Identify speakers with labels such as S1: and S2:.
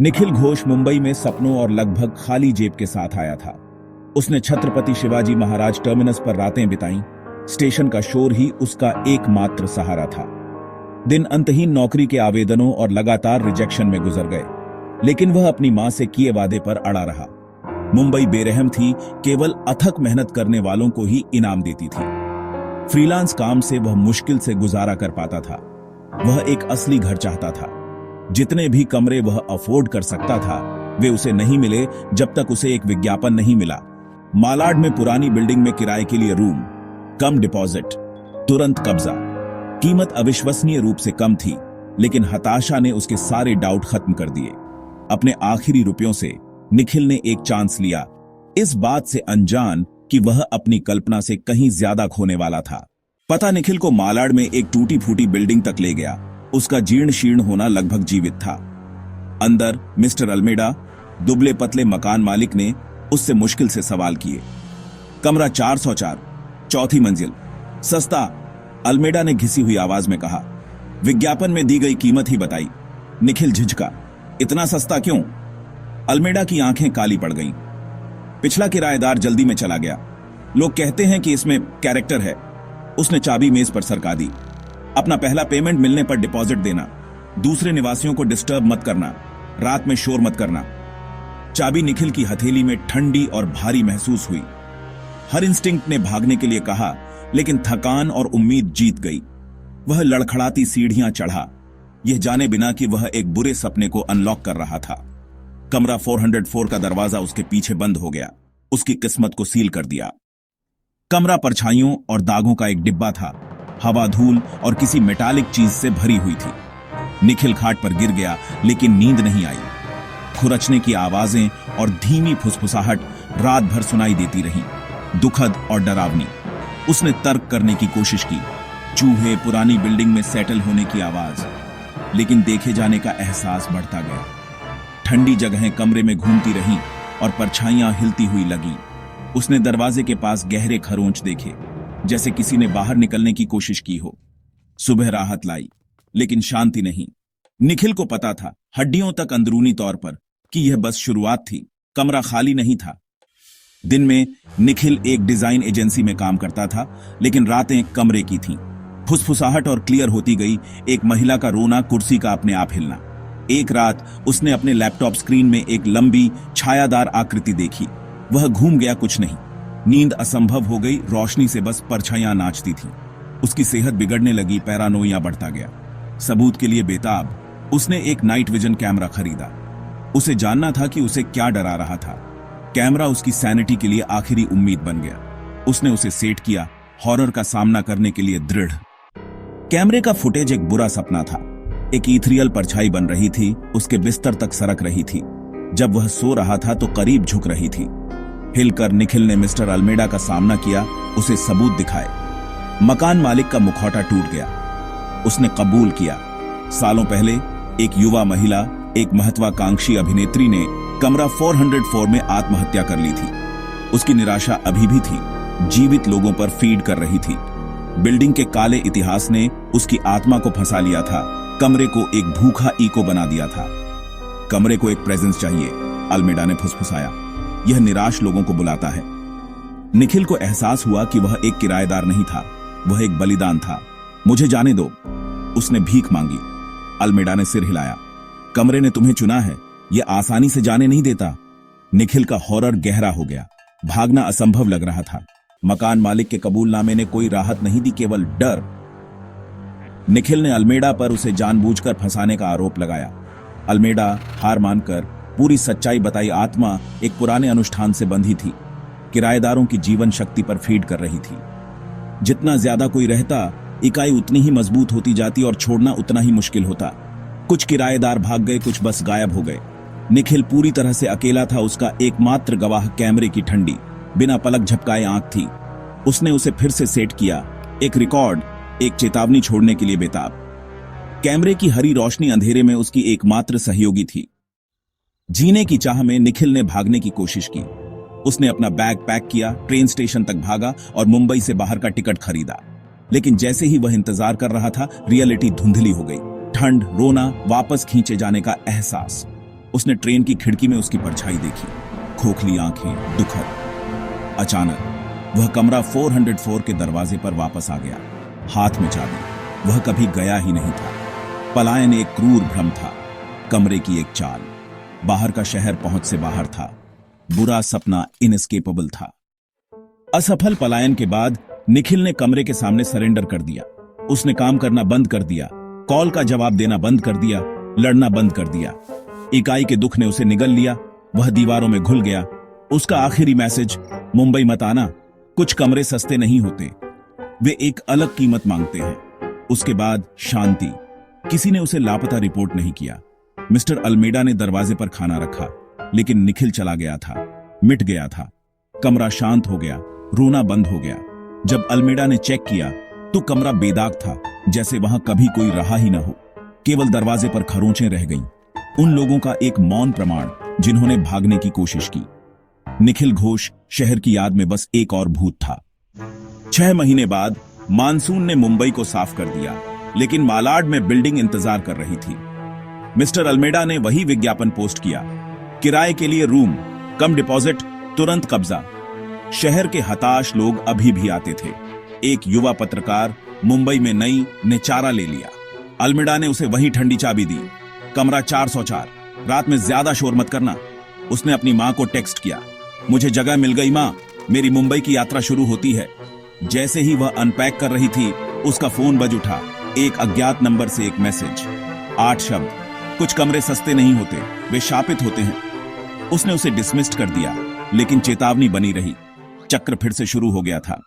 S1: निखिल घोष मुंबई में सपनों और लगभग खाली जेब के साथ आया था। उसने छत्रपति शिवाजी महाराज टर्मिनस पर रातें बिताईं। स्टेशन का शोर ही उसका एकमात्र सहारा था। दिन अंतहीन नौकरी के आवेदनों और लगातार रिजेक्शन में गुजर गए, लेकिन वह अपनी मां से किए वादे पर अड़ा रहा। मुंबई बेरहम थी, केवल अथक मेहनत करने वालों को ही इनाम देती थी। फ्रीलांस काम से वह मुश्किल से गुजारा कर पाता था। वह एक असली घर चाहता था। जितने भी कमरे वह अफोर्ड कर सकता था, वे उसे नहीं मिले जब तक उसे एक विज्ञापन नहीं मिला। मालाड में पुरानी बिल्डिंग में किराए के लिए रूम, कम डिपॉजिट, तुरंत कब्जा। कीमत अविश्वसनीय रूप से कम थी, लेकिन हताशा ने उसके सारे डाउट खत्म कर दिए। अपने आखिरी रुपयों से निखिल ने एक चांस लिया, इस बात से अनजान कि वह अपनी कल्पना से कहीं ज्यादा खोने वाला था। पता निखिल को मालाड में एक टूटी फूटी बिल्डिंग तक ले गया। उसका जीर्ण शीर्ण होना लगभग जीवित था। अंदर मिस्टर अल्मेडा, दुबले पतले मकान मालिक ने उससे मुश्किल से सवाल किए। कमरा 404, चौथी मंजिल, सस्ता, अल्मेडा ने घिसी हुई आवाज में कहा। विज्ञापन में दी गई कीमत ही बताई। निखिल झिझका, इतना सस्ता क्यों? अल्मेडा की आंखें काली पड़ गईं। पिछला किराएदार जल्दी में चला गया। लोग कहते हैं कि इसमें कैरेक्टर है। उसने चाबी मेज पर सरका दी। अपना पहला पेमेंट मिलने पर डिपॉजिट देना, दूसरे निवासियों को डिस्टर्ब मत करना, रात में शोर मत करना। चाबी निखिल की हथेली में ठंडी और भारी महसूस हुई। हर इंस्टिंक्ट ने भागने के लिए कहा, लेकिन थकान और उम्मीद जीत गई। वह लड़खड़ाती सीढ़ियां चढ़ा, यह जाने बिना कि वह एक बुरे सपने को अनलॉक कर रहा था। कमरा 404 का दरवाजा उसके पीछे बंद हो गया, उसकी किस्मत को सील कर दिया। कमरा परछाइयों और दागों का एक डिब्बा था, हवा, धूल और किसी मेटालिक चीज से भरी हुई थी। निखिल खाट पर गिर गया, लेकिन नींद नहीं आई। खुरचने की आवाजें और धीमी फुसफुसाहट रात भर सुनाई देती रहीं, दुखद और डरावनी। उसने तर्क करने की कोशिश की, चूहे, पुरानी बिल्डिंग में सेटल होने की आवाज, लेकिन देखे जाने का एहसास बढ़ता गया। ठंडी जगहें कमरे में घूमती रहीं और परछाइयां हिलती हुई लगीं। उसने दरवाजे के पास गहरे खरोंच देखे, जैसे किसी ने बाहर निकलने की कोशिश की हो। सुबह राहत लाई, लेकिन शांति नहीं। निखिल को पता था, हड्डियों तक अंदरूनी तौर पर, कि यह बस शुरुआत थी। कमरा खाली नहीं था। दिन में निखिल एक डिजाइन एजेंसी में काम करता था, लेकिन रातें कमरे की थीं। फुसफुसाहट और क्लियर होती गई, एक महिला का रोना, कुर्सी का अपने आप हिलना। एक रात उसने अपने लैपटॉप स्क्रीन में एक लंबी छायादार आकृति देखी। वह घूम गया, कुछ नहीं। नींद असंभव हो गई, रोशनी से बस परछाइयां नाचती थीं। उसकी सेहत बिगड़ने लगी, पैरानोइया बढ़ता गया। सबूत के लिए बेताब उसने एक नाइट विजन कैमरा खरीदा। उसे जानना था कि उसे क्या डरा रहा था। कैमरा उसकी सैनिटी के लिए आखिरी उम्मीद बन गया। उसने उसे सेट किया, हॉरर का सामना करने के लिए दृढ़। कैमरे का फुटेज एक बुरा सपना था। एक ईथरियल परछाई बन रही थी, उसके बिस्तर तक सरक रही थी। जब वह सो रहा था तो करीब झुक रही थी। हिलकर निखिल ने मिस्टर अल्मेडा का सामना किया, उसे सबूत दिखाए। मकान मालिक का मुखौटा टूट गया। उसने कबूल किया, सालों पहले एक युवा महिला, एक महत्वाकांक्षी अभिनेत्री ने कमरा 404 में आत्महत्या कर ली थी। उसकी निराशा अभी भी थी, जीवित लोगों पर फीड कर रही थी। बिल्डिंग के काले इतिहास ने उसकी आत्मा को फंसा लिया था, कमरे को एक भूखा ईको बना दिया था। कमरे को एक प्रेजेंस चाहिए, अल्मेडा ने फुसफुसाया। यह निराश लोगों को बुलाता है। निखिल को एहसास हुआ कि वह एक किराएदार नहीं था, वह एक बलिदान था। मुझे जाने दो, उसने भीख मांगी। अल्मेडा ने सिर हिलाया। कमरे ने तुम्हें चुना है, यह आसानी से जाने नहीं देता। निखिल का हॉरर गहरा हो गया। भागना असंभव लग रहा था। मकान मालिक के कबूलनामे ने कोई राहत नहीं दी, केवल डर। निखिल ने अल्मेडा पर उसे जानबूझकर फंसाने का आरोप लगाया। अल्मेडा हार मानकर पूरी सच्चाई बताई। आत्मा एक पुराने अनुष्ठान से बंधी थी, किराएदारों की जीवन शक्ति पर फीड कर रही थी। जितना ज्यादा कोई रहता, इकाई उतनी ही मजबूत होती जाती और छोड़ना उतना ही मुश्किल होता। कुछ किराएदार भाग गए, कुछ बस गायब हो गए। निखिल पूरी तरह से अकेला था। उसका एकमात्र गवाह कैमरे की ठंडी, बिना पलक झपकाए आंख थी। उसने उसे फिर से सेट किया, एक रिकॉर्ड, एक चेतावनी छोड़ने के लिए बेताब। कैमरे की हरी रोशनी अंधेरे में उसकी एकमात्र सहयोगी थी। जीने की चाह में निखिल ने भागने की कोशिश की। उसने अपना बैग पैक किया, ट्रेन स्टेशन तक भागा और मुंबई से बाहर का टिकट खरीदा। लेकिन जैसे ही वह इंतजार कर रहा था, रियलिटी धुंधली हो गई। ठंड, रोना, वापस खींचे जाने का एहसास। उसने ट्रेन की खिड़की में उसकी परछाई देखी, खोखली आंखें, दुखद। अचानक वह कमरा 404 के दरवाजे पर वापस आ गया, हाथ में चाबी। वह कभी गया ही नहीं था। पलायन एक क्रूर भ्रम था, कमरे की एक चाल। बाहर का शहर पहुंच से बाहर था, बुरा सपना इनएस्केपेबल था। असफल पलायन के बाद निखिल ने कमरे के सामने सरेंडर कर दिया। उसने काम करना बंद कर दिया, कॉल का जवाब देना बंद कर दिया, लड़ना बंद कर दिया। इकाई के दुख ने उसे निगल लिया, वह दीवारों में घुल गया। उसका आखिरी मैसेज, मुंबई मत आना, कुछ कमरे सस्ते नहीं होते, वे एक अलग कीमत मांगते हैं। उसके बाद शांति। किसी ने उसे लापता रिपोर्ट नहीं किया। मिस्टर अल्मेडा ने दरवाजे पर खाना रखा, लेकिन निखिल चला गया था, मिट गया था। कमरा शांत हो गया, रोना बंद हो गया। जब अल्मेडा ने चेक किया तो कमरा बेदाग था, जैसे वहां कभी कोई रहा ही ना हो। केवल दरवाजे पर खरोंचें रह गईं, उन लोगों का एक मौन प्रमाण जिन्होंने भागने की कोशिश की। निखिल घोष शहर की याद में बस एक और भूत था। 6 महीने बाद मानसून ने मुंबई को साफ कर दिया, लेकिन मालाड में बिल्डिंग इंतजार कर रही थी। मिस्टर अल्मेडा ने वही विज्ञापन पोस्ट किया, किराए के लिए रूम, कम डिपॉजिट, तुरंत कब्जा। शहर के हताश लोग अभी भी आते थे। एक युवा पत्रकार मुंबई में नई ने चारा ले लिया। अल्मेडा ने उसे वही ठंडी चाबी दी, कमरा 404, रात में ज्यादा शोर मत करना। उसने अपनी मां को टेक्स्ट किया, मुझे जगह मिल गई मां, मेरी मुंबई की यात्रा शुरू होती है। जैसे ही वह अनपैक कर रही थी, उसका फोन बज उठा। एक अज्ञात नंबर से एक मैसेज, 8 शब्द, कुछ कमरे सस्ते नहीं होते, वे शापित होते हैं। उसने उसे डिसमिस्ड कर दिया, लेकिन चेतावनी बनी रही। चक्र फिर से शुरू हो गया था।